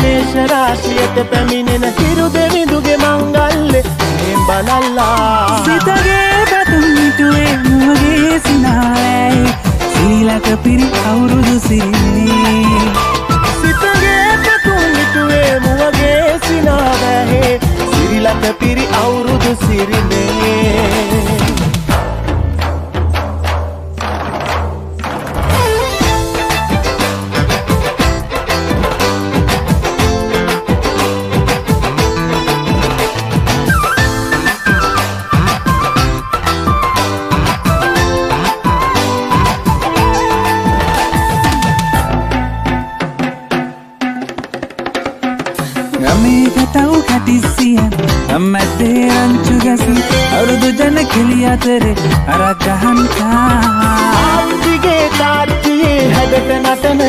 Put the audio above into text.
මේෂ රාශියට පැමිණෙන හිරු දෙවිඳුගේ මංගල්‍ය මෙන් බලල්ලා සිතගේ පැතුම් මිටුවේ මුවගේ සිනාවැයි සීලක පිරි අවුරුදු සිරිනේ සිතගේ පැතුම් මිටුවේ මුවගේ සිනාවැයි සිරිලක පිරි අවුරුදු සිරිනේ තව කටිසියන් අම්මැත්තේ රංචු ගසි අවුරුදු ජන කෙලි අතරේ අරක් ගහන්කා ආප්තිගේ තාත්තියේ හැඩට නටන